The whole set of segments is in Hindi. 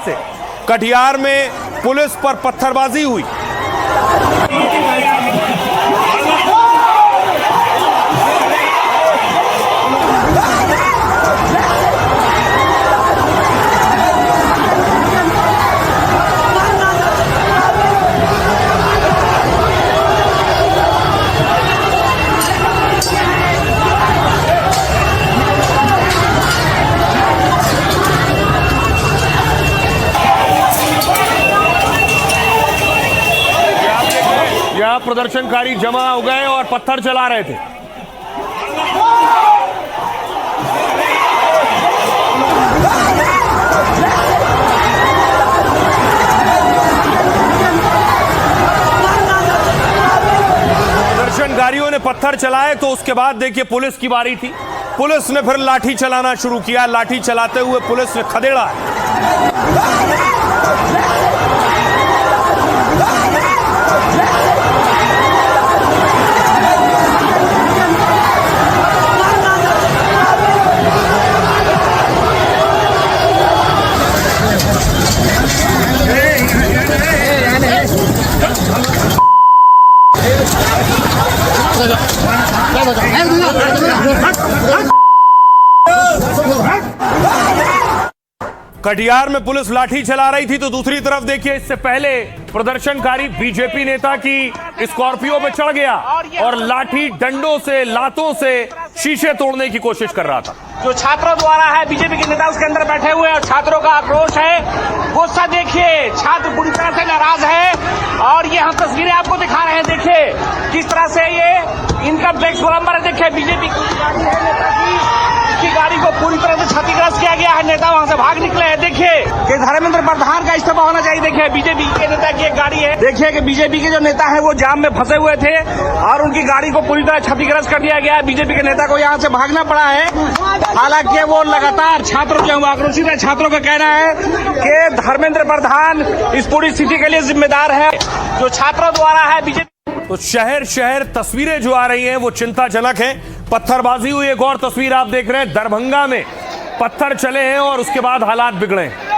से कटिहार में पुलिस पर पत्थरबाजी हुई। यह प्रदर्शनकारी जमा हो गए और पत्थर चला रहे थे। प्रदर्शनकारियों ने पत्थर चलाए तो उसके बाद देखिए पुलिस की बारी थी। पुलिस ने फिर लाठी चलाना शुरू किया। लाठी चलाते हुए पुलिस ने खदेड़ा। कटिहार में पुलिस लाठी चला रही थी तो दूसरी तरफ देखिए इससे पहले प्रदर्शनकारी बीजेपी नेता की स्कॉर्पियो पे चढ़ गया और लाठी डंडों से लातों से शीशे तोड़ने की कोशिश कर रहा था। जो छात्रों द्वारा है, बीजेपी के नेता उसके अंदर बैठे हुए और छात्रों का आक्रोश है, गुस्सा देखिए, छात्र पूरी तरह से नाराज है और ये हम तस्वीरें आपको दिखा रहे हैं। देखिए किस तरह से ये इनकम टैक्स गोलंबर है। देखिए बीजेपी की गाड़ी है नेता की गाड़ी को पूरी तरह से क्षतिग्रस्त किया गया है। नेता वहां से भाग निकले हैं। देखिए कि धर्मेंद्र प्रधान का इस्तीफा होना चाहिए। देखिए बीजेपी के नेता की एक गाड़ी है। देखिए कि बीजेपी के जो नेता है वो जाम में फंसे हुए थे और उनकी गाड़ी को पूरी तरह क्षतिग्रस्त कर दिया गया है। बीजेपी के नेता को यहाँ से भागना पड़ा है। हालांकि वो लगातार छात्रों जो आक्रोशित है, छात्रों का कहना है कि धर्मेंद्र प्रधान इस पूरी स्थिति के लिए जिम्मेदार है। जो छात्रों द्वारा है बीजेपी। तो शहर शहर तस्वीरें जो आ रही हैं वो चिंताजनक हैं। पत्थरबाजी हुई। एक और तस्वीर आप देख रहे हैं, दरभंगा में पत्थर चले हैं और उसके बाद हालात बिगड़े हैं।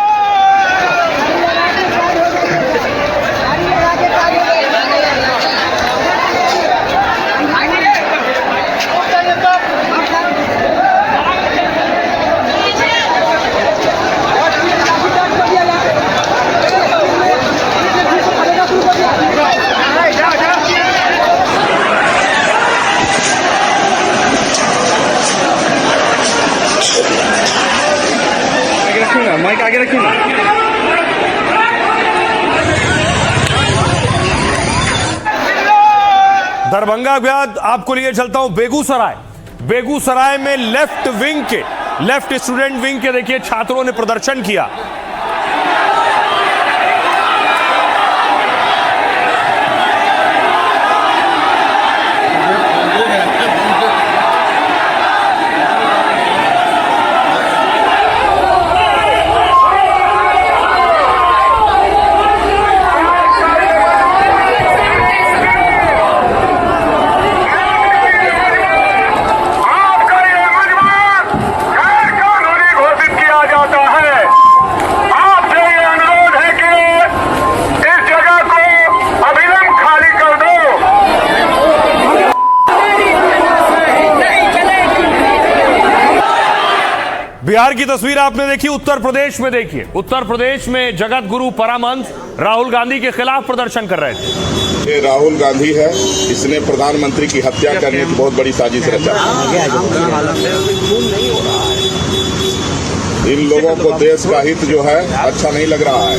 माइक आगे रखिए। दरभंगा के बाद आपको लिए चलता हूं बेगूसराय। बेगूसराय में लेफ्ट स्टूडेंट विंग के देखिए छात्रों ने प्रदर्शन किया। बिहार की तस्वीर आपने देखी। उत्तर प्रदेश में देखिए, उत्तर प्रदेश में जगत गुरु परमहंस राहुल गांधी के खिलाफ प्रदर्शन कर रहे थे। ये राहुल गांधी है, इसने प्रधानमंत्री की हत्या करने की बहुत बड़ी साजिश रचा। इन लोगों को देश का हित जो है अच्छा नहीं लग रहा है।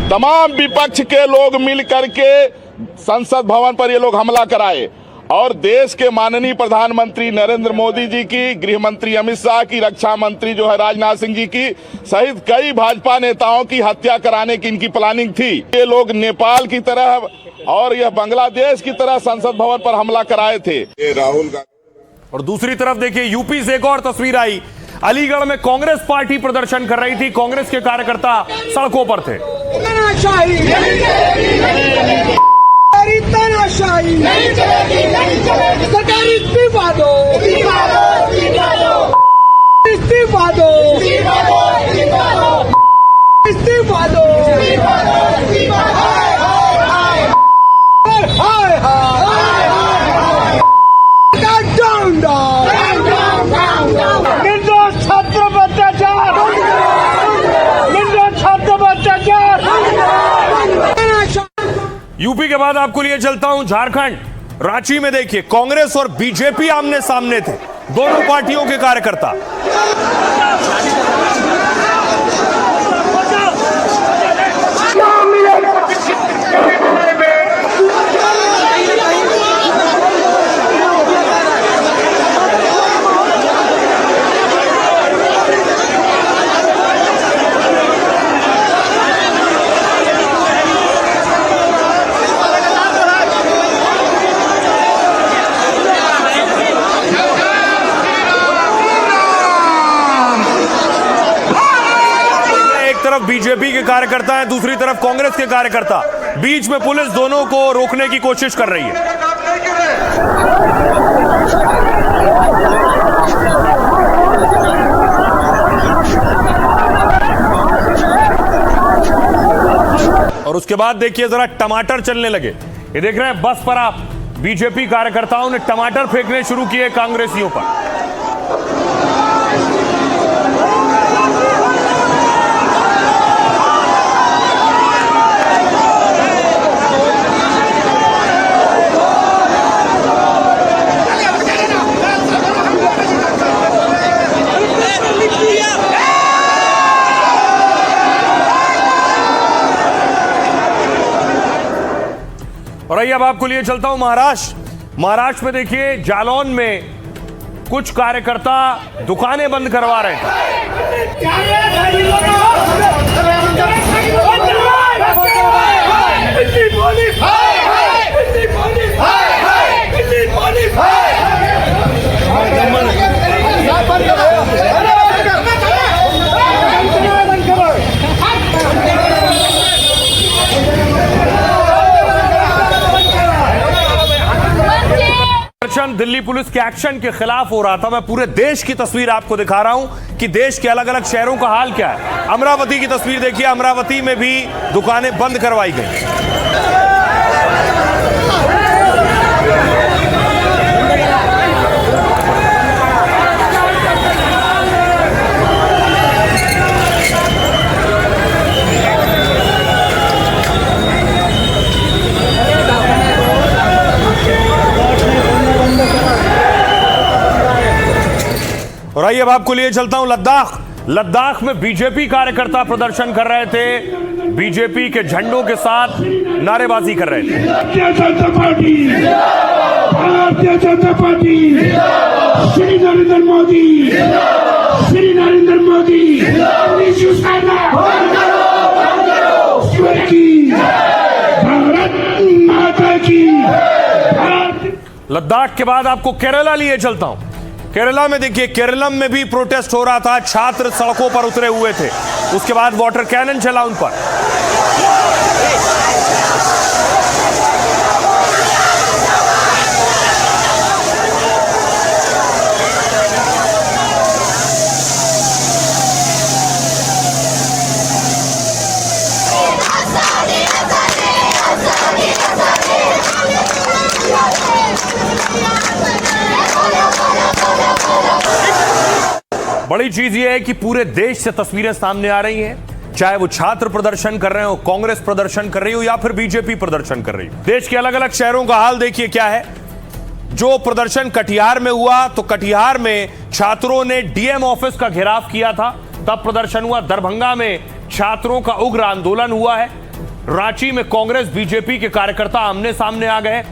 तमाम विपक्ष के लोग मिल करके संसद भवन पर ये लोग हमला कराए और देश के माननीय प्रधानमंत्री नरेंद्र मोदी जी की, गृह मंत्री अमित शाह की, रक्षा मंत्री जो है राजनाथ सिंह जी की सहित कई भाजपा नेताओं की हत्या कराने की इनकी प्लानिंग थी। ये लोग नेपाल की तरह और यह बांग्लादेश की तरह संसद भवन पर हमला कराए थे। ये राहुल गांधी। और दूसरी तरफ देखिए यूपी से एक और तस्वीर आई। अलीगढ़ में कांग्रेस पार्टी प्रदर्शन कर रही थी। कांग्रेस के कार्यकर्ता सड़कों पर थे। तानाशाही नहीं चलेगी, नहीं चलेगी। सरकार इस्तीफा दो, इस्तीफा दो, इस्तीफा दो, इस्तीफा दो, इस्तीफा दो, इस्तीफा दो। इस्तीफा दो हाय हाय डाउन डाउन निर्दोष छात्र अत्याचार निर्दोष छात्र अत्याचार यूपी के बाद आपको लिए चलता हूं झारखंड। रांची में देखिए कांग्रेस और बीजेपी आमने सामने थे, दोनों पार्टियों के कार्यकर्ता। तरफ बीजेपी के कार्यकर्ता हैं, दूसरी तरफ कांग्रेस के कार्यकर्ता, बीच में पुलिस दोनों को रोकने की कोशिश कर रही है। और उसके बाद देखिए जरा टमाटर चलने लगे। ये देख रहे हैं बस पर आप बीजेपी कार्यकर्ताओं ने टमाटर फेंकने शुरू किए कांग्रेसियों पर। और आइए अब आपको लिए चलता हूं महाराष्ट्र में देखिए जालौन में कुछ कार्यकर्ता दुकानें बंद करवा रहे थे। दिल्ली पुलिस के एक्शन के खिलाफ हो रहा था। मैं पूरे देश की तस्वीर आपको दिखा रहा हूं कि देश के अलग अलग शहरों का हाल क्या है। अमरावती की तस्वीर देखिए, अमरावती में भी दुकानें बंद करवाई गई। और आइए अब आपको लिए चलता हूं लद्दाख में बीजेपी कार्यकर्ता प्रदर्शन कर रहे थे, बीजेपी के झंडों के साथ नारेबाजी कर रहे थे। भारतीय जनता पार्टी श्री नरेंद्र मोदी भारत माता की। लद्दाख के बाद आपको केरला लिए चलता हूं। केरला में देखिए, केरलम में भी प्रोटेस्ट हो रहा था, छात्र सड़कों पर उतरे हुए थे। उसके बाद वाटर कैनन चला उन पर। बड़ी चीज यह है कि पूरे देश से तस्वीरें सामने आ रही हैं, चाहे वो छात्र प्रदर्शन कर रहे हो, कांग्रेस प्रदर्शन कर रही हो या फिर बीजेपी प्रदर्शन कर रही हो। देश के अलग अलग शहरों का हाल देखिए क्या है। जो प्रदर्शन कटिहार में हुआ, तो कटिहार में छात्रों ने डीएम ऑफिस का घेराव किया था, तब प्रदर्शन हुआ। दरभंगा में छात्रों का उग्र आंदोलन हुआ है। रांची में कांग्रेस बीजेपी के कार्यकर्ता आमने सामने आ गए।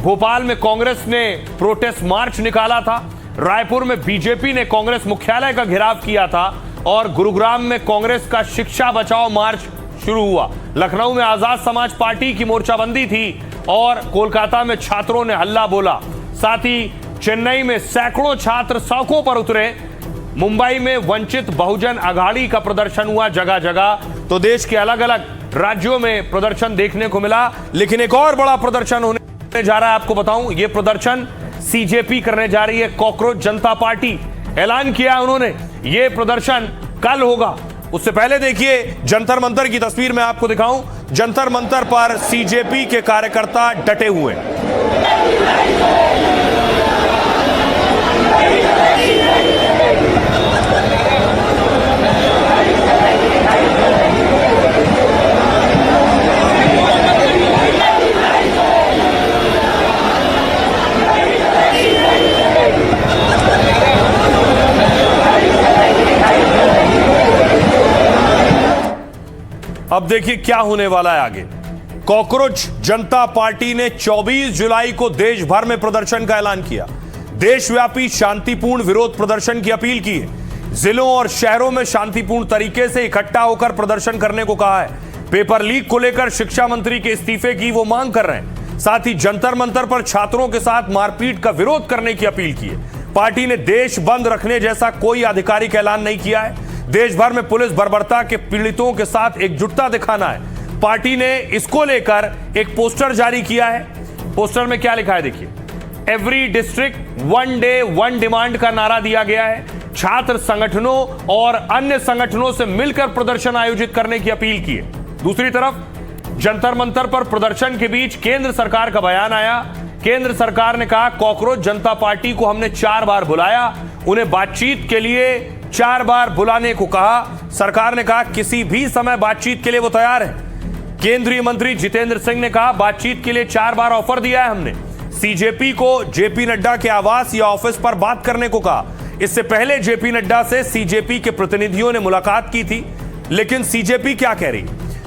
भोपाल में कांग्रेस ने प्रोटेस्ट मार्च निकाला था। रायपुर में बीजेपी ने कांग्रेस मुख्यालय का घेराव किया था और गुरुग्राम में कांग्रेस का शिक्षा बचाओ मार्च शुरू हुआ। लखनऊ में आजाद समाज पार्टी की मोर्चाबंदी थी और कोलकाता में छात्रों ने हल्ला बोला। साथ ही चेन्नई में सैकड़ों छात्र सड़कों पर उतरे। मुंबई में वंचित बहुजन अघाड़ी का प्रदर्शन हुआ जगह जगह। तो देश के अलग अलग राज्यों में प्रदर्शन देखने को मिला। लेकिन एक और बड़ा प्रदर्शन होने जा रहा है, आपको बताऊं। यह प्रदर्शन सीजेपी करने जा रही है, कॉकरोच जनता पार्टी। ऐलान किया उन्होंने, यह प्रदर्शन कल होगा। उससे पहले देखिए जंतर मंतर की तस्वीर मैं आपको दिखाऊं। जंतर मंतर पर सीजेपी के कार्यकर्ता डटे हुए हैं। अब देखिए क्या होने वाला है आगे। कॉकरोच जनता पार्टी ने 24 जुलाई को देश भर में प्रदर्शन का ऐलान किया। देशव्यापी शांतिपूर्ण विरोध प्रदर्शन की अपील की है। जिलों और शहरों में शांतिपूर्ण तरीके से इकट्ठा होकर प्रदर्शन करने को कहा है। पेपर लीक को लेकर शिक्षा मंत्री के इस्तीफे की वो मांग कर रहे हैं। साथ ही जंतर मंतर पर छात्रों के साथ मारपीट का विरोध करने की अपील की है। पार्टी ने देश बंद रखने जैसा कोई आधिकारिक ऐलान नहीं किया है। देश भर में पुलिस बर्बरता के पीड़ितों के साथ एकजुटता दिखाना है। पार्टी ने इसको लेकर एक पोस्टर जारी किया है। पोस्टर में क्या लिखा है देखिए। Every district one day one demand का नारा दिया गया है। छात्र संगठनों और अन्य संगठनों से मिलकर प्रदर्शन आयोजित करने की अपील की है। दूसरी तरफ जंतर मंतर पर प्रदर्शन के बीच केंद्र सरकार का बयान आया। केंद्र सरकार ने कहा कॉकरोच जनता पार्टी को हमने 4 बार बुलाया, उन्हें बातचीत के लिए 4 बार बुलाने को कहा। सरकार ने कहा किसी भी समय बातचीत के लिए वो तैयार है। केंद्रीय मंत्री जितेंद्र सिंह ने कहा बातचीत के लिए 4 बार ऑफर दिया है हमने। सीजेपी को जेपी नड्डा के आवास या ऑफिस पर बात करने को कहा। इससे पहले जेपी नड्डा से सीजेपी के प्रतिनिधियों ने मुलाकात की थी, लेकिन सीजेपी क्या कह रही?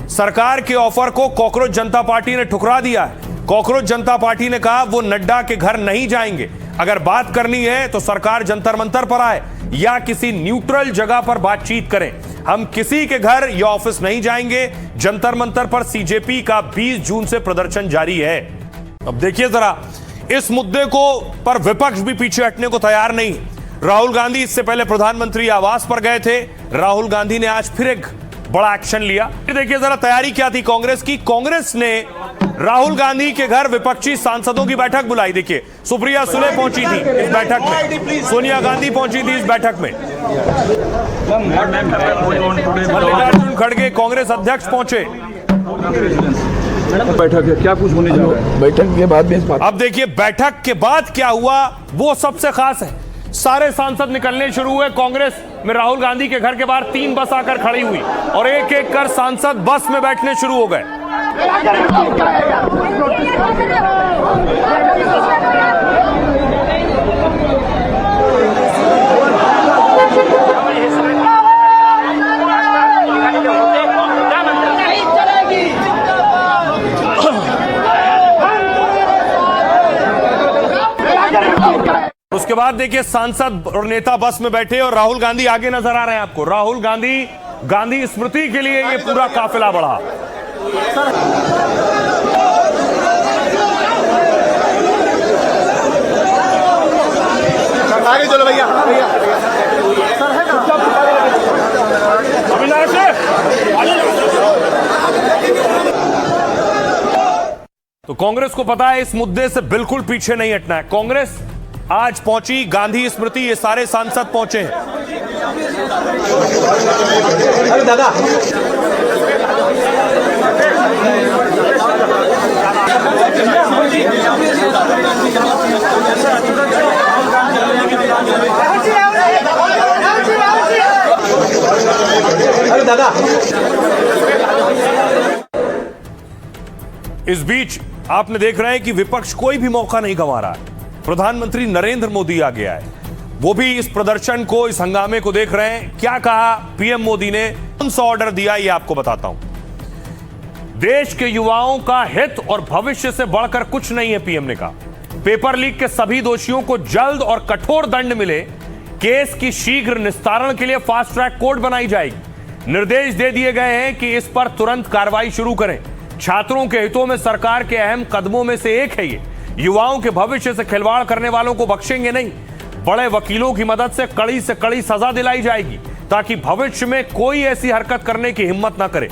सरकार के ऑफर को कॉकरोच जनता पार्टी ने ठुकरा दिया है। कॉकरोच जनता पार्टी ने कहा वो नड्डा के घर नहीं जाएंगे। अगर बात करनी है तो सरकार जंतर मंतर पर आए या किसी न्यूट्रल जगह पर बातचीत करें। हम किसी के घर या ऑफिस नहीं जाएंगे। जंतर मंतर पर सीजेपी का 20 जून से प्रदर्शन जारी है। अब देखिए जरा, इस मुद्दे को पर विपक्ष भी पीछे हटने को तैयार नहीं। राहुल गांधी इससे पहले प्रधानमंत्री आवास पर गए थे। राहुल गांधी ने आज फिर एक बड़ा एक्शन लिया। देखिए जरा तैयारी क्या थी कांग्रेस की। कांग्रेस ने राहुल गांधी के घर विपक्षी सांसदों की बैठक बुलाई। देखिए सुप्रिया सुले पहुंची थी इस बैठक में, सोनिया गांधी पहुंची थी इस बैठक में, मल्लिकार्जुन खड़गे कांग्रेस अध्यक्ष पहुंचे। बैठक है, क्या कुछ होने जा रहा है बैठक के बाद में? अब देखिए बैठक के बाद क्या हुआ वो सबसे खास है। सारे सांसद निकलने शुरू हुए। कांग्रेस में राहुल गांधी के घर के बाहर 3 बस आकर खड़ी हुई और एक एक कर सांसद बस में बैठने शुरू हो गए। उसके बाद देखिए सांसद और नेता बस में बैठे और राहुल गांधी आगे नजर आ रहे हैं आपको। राहुल गांधी स्मृति के लिए ये पूरा काफिला बढ़ा। आगे चलो भैया। तो कांग्रेस को पता है इस मुद्दे से बिल्कुल पीछे नहीं हटना है। कांग्रेस आज पहुंची, गांधी स्मृति ये सारे सांसद पहुंचे हैं। अरे दादा अरे दादा। इस बीच आपने देख रहे हैं कि विपक्ष कोई भी मौका नहीं गंवा रहा है। प्रधानमंत्री नरेंद्र मोदी आ गया है, वो भी इस प्रदर्शन को, इस हंगामे को देख रहे हैं। क्या कहा पीएम मोदी ने, कौन सा ऑर्डर दिया, ये आपको बताता हूं। देश के युवाओं का हित और भविष्य से बढ़कर कुछ नहीं है, पीएम ने कहा। पेपर लीक के सभी दोषियों को जल्द और कठोर दंड मिले। केस की शीघ्र निस्तारण के लिए फास्ट ट्रैक कोर्ट बनाई जाएगी। निर्देश दे दिए गए हैं कि इस पर तुरंत कार्रवाई शुरू करें। छात्रों के हितों में सरकार के अहम कदमों में से एक है ये। युवाओं के भविष्य से खिलवाड़ करने वालों को बख्शेंगे नहीं। बड़े वकीलों की मदद से कड़ी सजा दिलाई जाएगी ताकि भविष्य में कोई ऐसी हरकत करने की हिम्मत ना करे।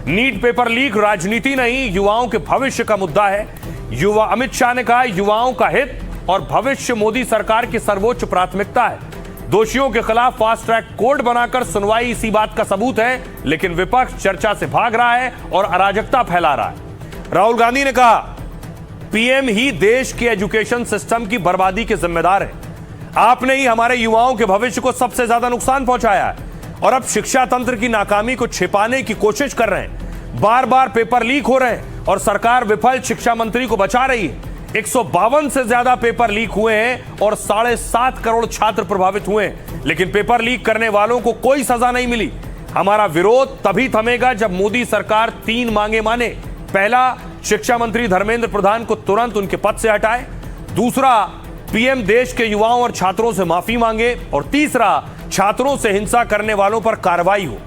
नीट पेपर लीक राजनीति नहीं, युवाओं के भविष्य का मुद्दा है। अमित शाह ने कहा युवाओं का हित और भविष्य मोदी सरकार की सर्वोच्च प्राथमिकता है। दोषियों के खिलाफ फास्ट ट्रैक कोर्ट बनाकर सुनवाई इसी बात का सबूत है, लेकिन विपक्ष चर्चा से भाग रहा है और अराजकता फैला रहा है। राहुल गांधी ने कहा, पीएम ही देश के एजुकेशन सिस्टम की बर्बादी के जिम्मेदार है। आपने ही हमारे युवाओं के भविष्य को सबसे ज्यादा नुकसान पहुंचाया है और अब शिक्षा तंत्र की नाकामी को छिपाने की कोशिश कर रहे हैं। बार बार पेपर लीक हो रहे हैं और सरकार विफल शिक्षा मंत्री को बचा रही है। 152 से ज्यादा पेपर लीक हुए हैं और 7.5 करोड़ छात्र प्रभावित हुए हैं, लेकिन पेपर लीक करने वालों को कोई सजा नहीं मिली। हमारा विरोध तभी थमेगा जब मोदी सरकार 3 मांगे माने। पहला, शिक्षा मंत्री धर्मेंद्र प्रधान को तुरंत उनके पद से हटाए। दूसरा, पीएम देश के युवाओं और छात्रों से माफी मांगे। और तीसरा, छात्रों से हिंसा करने वालों पर कार्रवाई हो।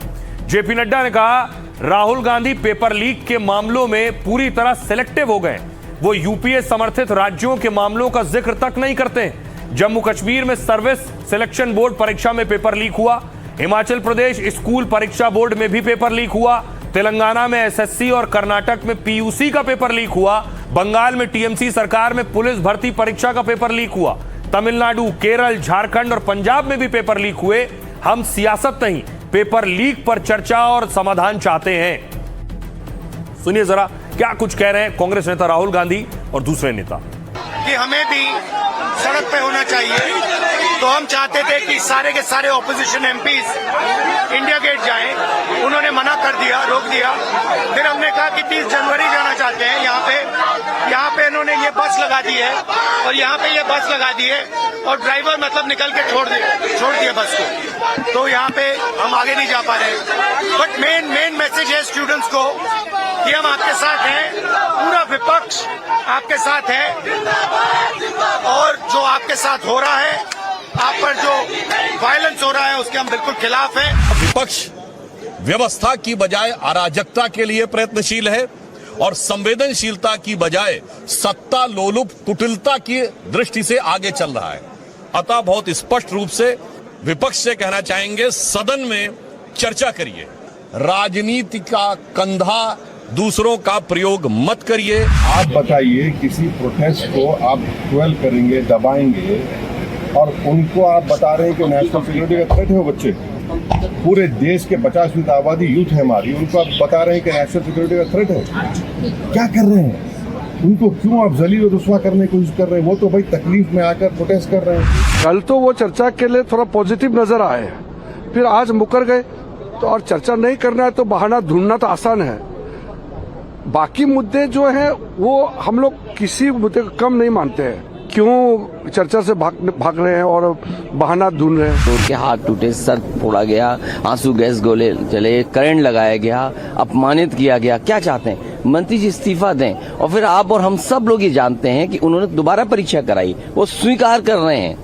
जेपी नड्डा ने कहा, राहुल गांधी पेपर लीक के मामलों में पूरी तरह सिलेक्टिव हो गए। वो यूपीए समर्थित राज्यों के मामलों का जिक्र तक नहीं करते। जम्मू कश्मीर में सर्विस सिलेक्शन बोर्ड परीक्षा में पेपर लीक हुआ। हिमाचल प्रदेश स्कूल परीक्षा बोर्ड में भी पेपर लीक हुआ। तेलंगाना में एसएससी और कर्नाटक में पीयूसी का पेपर लीक हुआ। बंगाल में टीएमसी सरकार में पुलिस भर्ती परीक्षा का पेपर लीक हुआ। तमिलनाडु, केरल, झारखंड और पंजाब में भी पेपर लीक हुए। हम सियासत नहीं, पेपर लीक पर चर्चा और समाधान चाहते हैं। सुनिए जरा क्या कुछ कह रहे हैं कांग्रेस नेता राहुल गांधी और दूसरे नेता। कि हमें भी सड़क पे होना चाहिए, तो हम चाहते थे कि सारे के सारे ऑपोजिशन एमपीज इंडिया गेट जाएं। उन्होंने मना कर दिया, रोक दिया। फिर हमने कहा कि 30 जनवरी जाना चाहते हैं। यहाँ पे इन्होंने ये बस लगा दी है और यहाँ पे ये बस लगा दी है और ड्राइवर मतलब निकल के छोड़ दिए बस को, तो यहाँ पे हम आगे नहीं जा पा रहे। बट मेन मैसेज है स्टूडेंट्स को कि हम आपके साथ हैं, पूरा विपक्ष आपके साथ है और जो आपके साथ हो रहा है, आप पर जो वायलेंस हो रहा है उसके हम बिल्कुल खिलाफ हैं। विपक्ष व्यवस्था की बजाय अराजकता के लिए प्रयत्नशील है और संवेदनशीलता की बजाय सत्ता लोलुप कुटिलता की दृष्टि से आगे चल रहा है। अतः बहुत स्पष्ट रूप से विपक्ष से कहना चाहेंगे, सदन में चर्चा करिए, राजनीति का कंधा दूसरों का प्रयोग मत करिए। आप बताइए, किसी प्रोटेस्ट को आप 12 करेंगे, दबाएंगे और उनको आप बता रहे हैं कि नेशनल सिक्योरिटी का थ्रेट है। वो बच्चे पूरे देश के 50% आबादी यूथ है हमारी, उनको आप बता रहे हैं कि नेशनल सिक्योरिटी का थ्रेट है। क्या कर रहे हैं? उनको क्यों आप जलील और रुस्वा करने की कोशिश कर रहे हैं? वो तो भाई तकलीफ में आकर प्रोटेस्ट कर रहे हैं। कल तो वो चर्चा के लिए थोड़ा पॉजिटिव नजर आए, फिर आज मुकर गए। तो और चर्चा नहीं करना है तो बहाना ढूंढना तो आसान है। बाकी मुद्दे जो हैं वो हम लोग किसी मुद्दे को कम नहीं मानते हैं। क्यों चर्चा से भाग रहे हैं और बहाना ढूंढ रहे हैं? उनके हाथ टूटे, सर फोड़ा गया, आंसू गैस गोले चले, करंट लगाया गया, अपमानित किया गया। क्या चाहते हैं? मंत्री जी इस्तीफा दें। और फिर आप और हम सब लोग ये जानते हैं कि उन्होंने दोबारा परीक्षा कराई, वो स्वीकार कर रहे हैं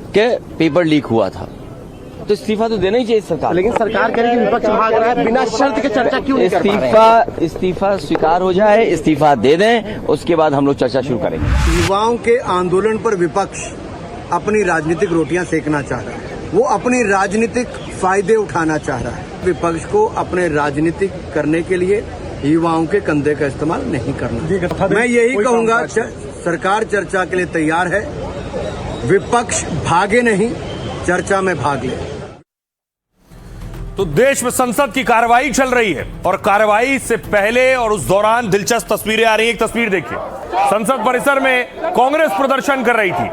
कि पेपर लीक हुआ था, तो इस्तीफा तो देना ही चाहिए सरकार। लेकिन सरकार कह रही है कि विपक्ष भाग रहा है, बिना शर्त के चर्चा क्यों नहीं कर पा रहे हैं? इस्तीफा स्वीकार हो जाए, इस्तीफा दे दें, उसके बाद हम लोग चर्चा शुरू करेंगे। युवाओं के आंदोलन पर विपक्ष अपनी राजनीतिक रोटियां सेकना चाह रहा है, वो अपनी राजनीतिक फायदे उठाना चाह रहा है। विपक्ष को अपने राजनीतिक करने के लिए युवाओं के कंधे का इस्तेमाल नहीं करना। मैं यही कहूंगा, सरकार चर्चा के लिए तैयार है, विपक्ष भागे नहीं, चर्चा में भाग ले। तो देश में संसद की कार्रवाई चल रही है और कार्रवाई से पहले और उस दौरान दिलचस्प तस्वीरें आ रही हैं। एक तस्वीर देखिए, संसद परिसर में कांग्रेस प्रदर्शन कर रही थी।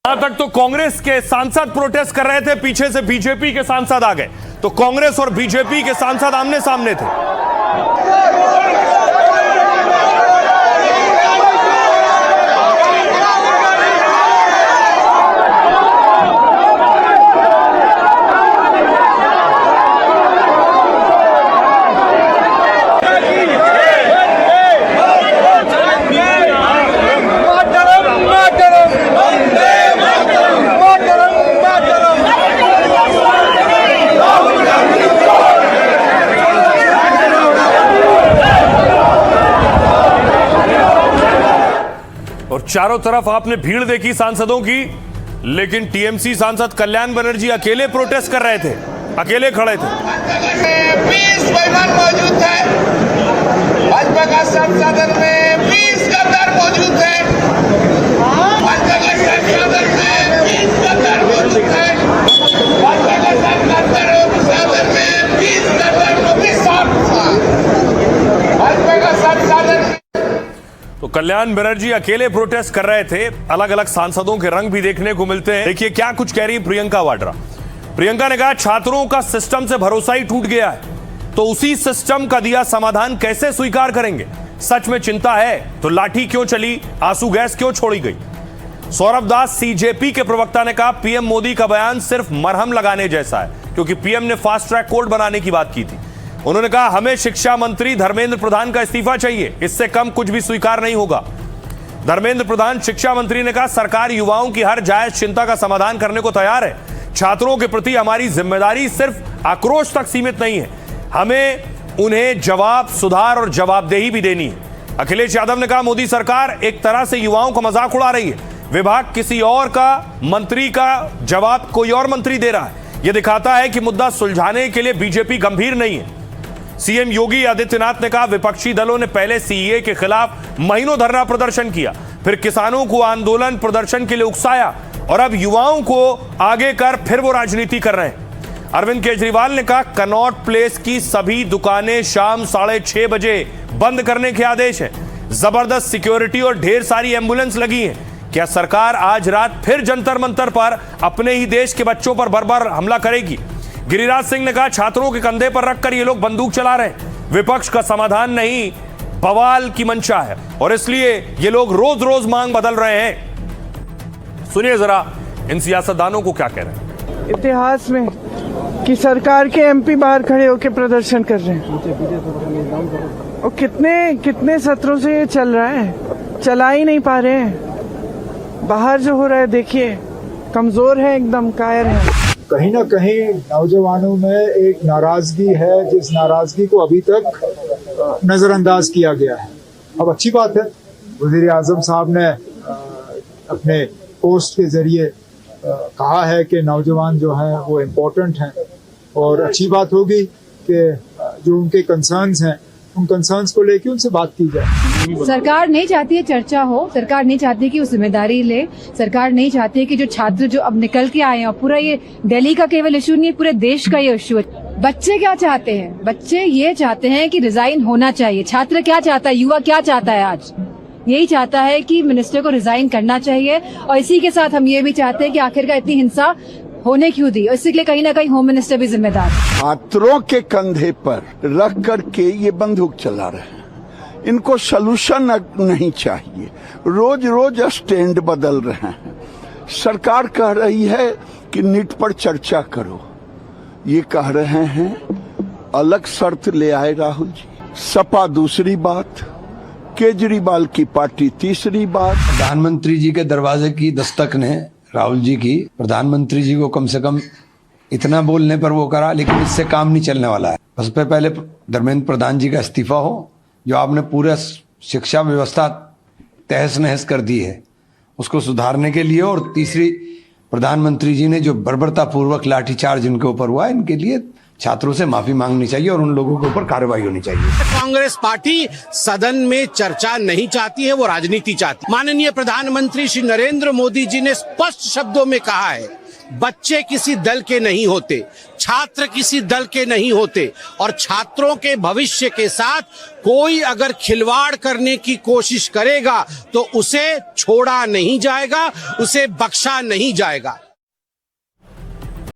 यहां तक तो कांग्रेस के सांसद प्रोटेस्ट कर रहे थे, पीछे से बीजेपी के सांसद आ गए, तो कांग्रेस और बीजेपी के सांसद आमने सामने थे। चारों तरफ आपने भीड़ देखी सांसदों की, लेकिन टीएमसी सांसद कल्याण बनर्जी अकेले प्रोटेस्ट कर रहे थे, अकेले खड़े थे। 20 मेहमान मौजूद है। भाजपा का संसद में 20 गद्दार मौजूद है। भाजपा का संसद में 20 गद्दार मौजूद है। भाजपा का संसद में 20 गद्दार भाजपा का संसद। तो कल्याण बनर्जी अकेले प्रोटेस्ट कर रहे थे। अलग अलग सांसदों के रंग भी देखने को मिलते हैं। देखिए क्या कुछ कह रही प्रियंका वाड्रा। प्रियंका ने कहा छात्रों का सिस्टम से भरोसा ही टूट गया है, तो उसी सिस्टम का दिया समाधान कैसे स्वीकार करेंगे। सच में चिंता है तो लाठी क्यों चली, आंसू गैस क्यों छोड़ी गई। सौरभ दास सीजेपी के प्रवक्ता ने कहा पीएम मोदी का बयान सिर्फ मरहम लगाने जैसा है, क्योंकि पीएम ने फास्ट ट्रैक कोर्ट बनाने की बात की थी। उन्होंने कहा हमें शिक्षा मंत्री धर्मेंद्र प्रधान का इस्तीफा चाहिए, इससे कम कुछ भी स्वीकार नहीं होगा। धर्मेंद्र प्रधान शिक्षा मंत्री ने कहा सरकार युवाओं की हर जायज चिंता का समाधान करने को तैयार है। छात्रों के प्रति हमारी जिम्मेदारी सिर्फ आक्रोश तक सीमित नहीं है, हमें उन्हें जवाब, सुधार और जवाबदेही भी देनी है। अखिलेश यादव ने कहा मोदी सरकार एक तरह से युवाओं का मजाक उड़ा रही है। विभाग किसी और का, मंत्री का जवाब कोई और मंत्री दे रहा है। यह दिखाता है कि मुद्दा सुलझाने के लिए बीजेपी गंभीर नहीं है। सीएम योगी आदित्यनाथ ने कहा विपक्षी दलों ने पहले सीएए के खिलाफ महीनों धरना प्रदर्शन किया, फिर किसानों को आंदोलन प्रदर्शन के लिए उकसाया और अब युवाओं को आगे कर फिर वो राजनीति कर रहे हैं। अरविंद केजरीवाल ने कहा कनॉट प्लेस की सभी दुकानें शाम 6:30 बजे बंद करने के आदेश हैं। जबरदस्त सिक्योरिटी और ढेर सारी एम्बुलेंस लगी हैं। क्या सरकार आज रात फिर जंतर मंतर पर अपने ही देश के बच्चों पर बर्बर हमला करेगी। गिरिराज सिंह ने कहा छात्रों के कंधे पर रखकर ये लोग बंदूक चला रहे हैं। विपक्ष का समाधान नहीं, बवाल की मंशा है और इसलिए ये लोग रोज रोज मांग बदल रहे हैं। सुनिए जरा इन सियासतदानों को क्या कह रहे हैं। इतिहास में कि सरकार के एमपी बाहर खड़े होकर प्रदर्शन कर रहे हैं और कितने सत्रों से ये चल रहा है, चला ही नहीं पा रहे हैं। बाहर जो हो रहा है देखिए, कमजोर है, एकदम कायर है। कहीं ना कहीं नौजवानों में एक नाराजगी है, जिस नाराजगी को अभी तक नजरअंदाज किया गया है। अब अच्छी बात है, वजीर आजम साहब ने अपने पोस्ट के जरिए कहा है कि नौजवान जो हैं वो इम्पोर्टेंट हैं और अच्छी बात होगी कि जो उनके कंसर्न्स हैं उन कंसर्न्स को लेकर उनसे बात की जाए। सरकार नहीं चाहती है चर्चा हो, सरकार नहीं चाहती कि वो जिम्मेदारी ले, सरकार नहीं चाहती है कि जो छात्र जो अब निकल के आए हैं, और पूरा ये दिल्ली का केवल इशू नहीं है, पूरे देश का ये इशू है। बच्चे क्या चाहते हैं, बच्चे ये चाहते हैं कि रिजाइन होना चाहिए। छात्र क्या चाहता है, युवा क्या चाहता है, आज यही चाहता है कि मिनिस्टर को रिजाइन करना चाहिए। और इसी के साथ हम ये भी चाहते हैं कि आखिरकार इतनी हिंसा होने क्यों दी, और इसके लिए कहीं ना कहीं होम मिनिस्टर भी जिम्मेदार है। छात्रों के कंधे पर रख करके ये बंदूक चला रहे हैं। इनको सलूशन नहीं चाहिए, रोज रोज स्टैंड बदल रहे हैं। सरकार कह रही है कि नीट पर चर्चा करो, ये कह रहे हैं अलग शर्त ले आए राहुल जी। सपा दूसरी बात, केजरीवाल की पार्टी तीसरी बात। प्रधानमंत्री जी के दरवाजे की दस्तक ने राहुल जी की, प्रधानमंत्री जी को कम से कम इतना बोलने पर वो करा, लेकिन इससे काम नहीं चलने वाला है। सबसे पहले धर्मेंद्र प्रधान जी का इस्तीफा हो, जो आपने पूरा शिक्षा व्यवस्था तहस नहस कर दी है, उसको सुधारने के लिए। और तीसरी, प्रधानमंत्री जी ने जो बर्बरता पूर्वक लाठीचार्ज इनके ऊपर हुआ, इनके लिए छात्रों से माफी मांगनी चाहिए और उन लोगों के ऊपर कार्रवाई होनी चाहिए। कांग्रेस पार्टी सदन में चर्चा नहीं चाहती है, वो राजनीति चाहती है। माननीय प्रधानमंत्री श्री नरेंद्र मोदी जी ने स्पष्ट शब्दों में कहा है, बच्चे किसी दल के नहीं होते, छात्र किसी दल के नहीं होते, और छात्रों के भविष्य के साथ कोई अगर खिलवाड़ करने की कोशिश करेगा तो उसे छोड़ा नहीं जाएगा, उसे बख्शा नहीं जाएगा।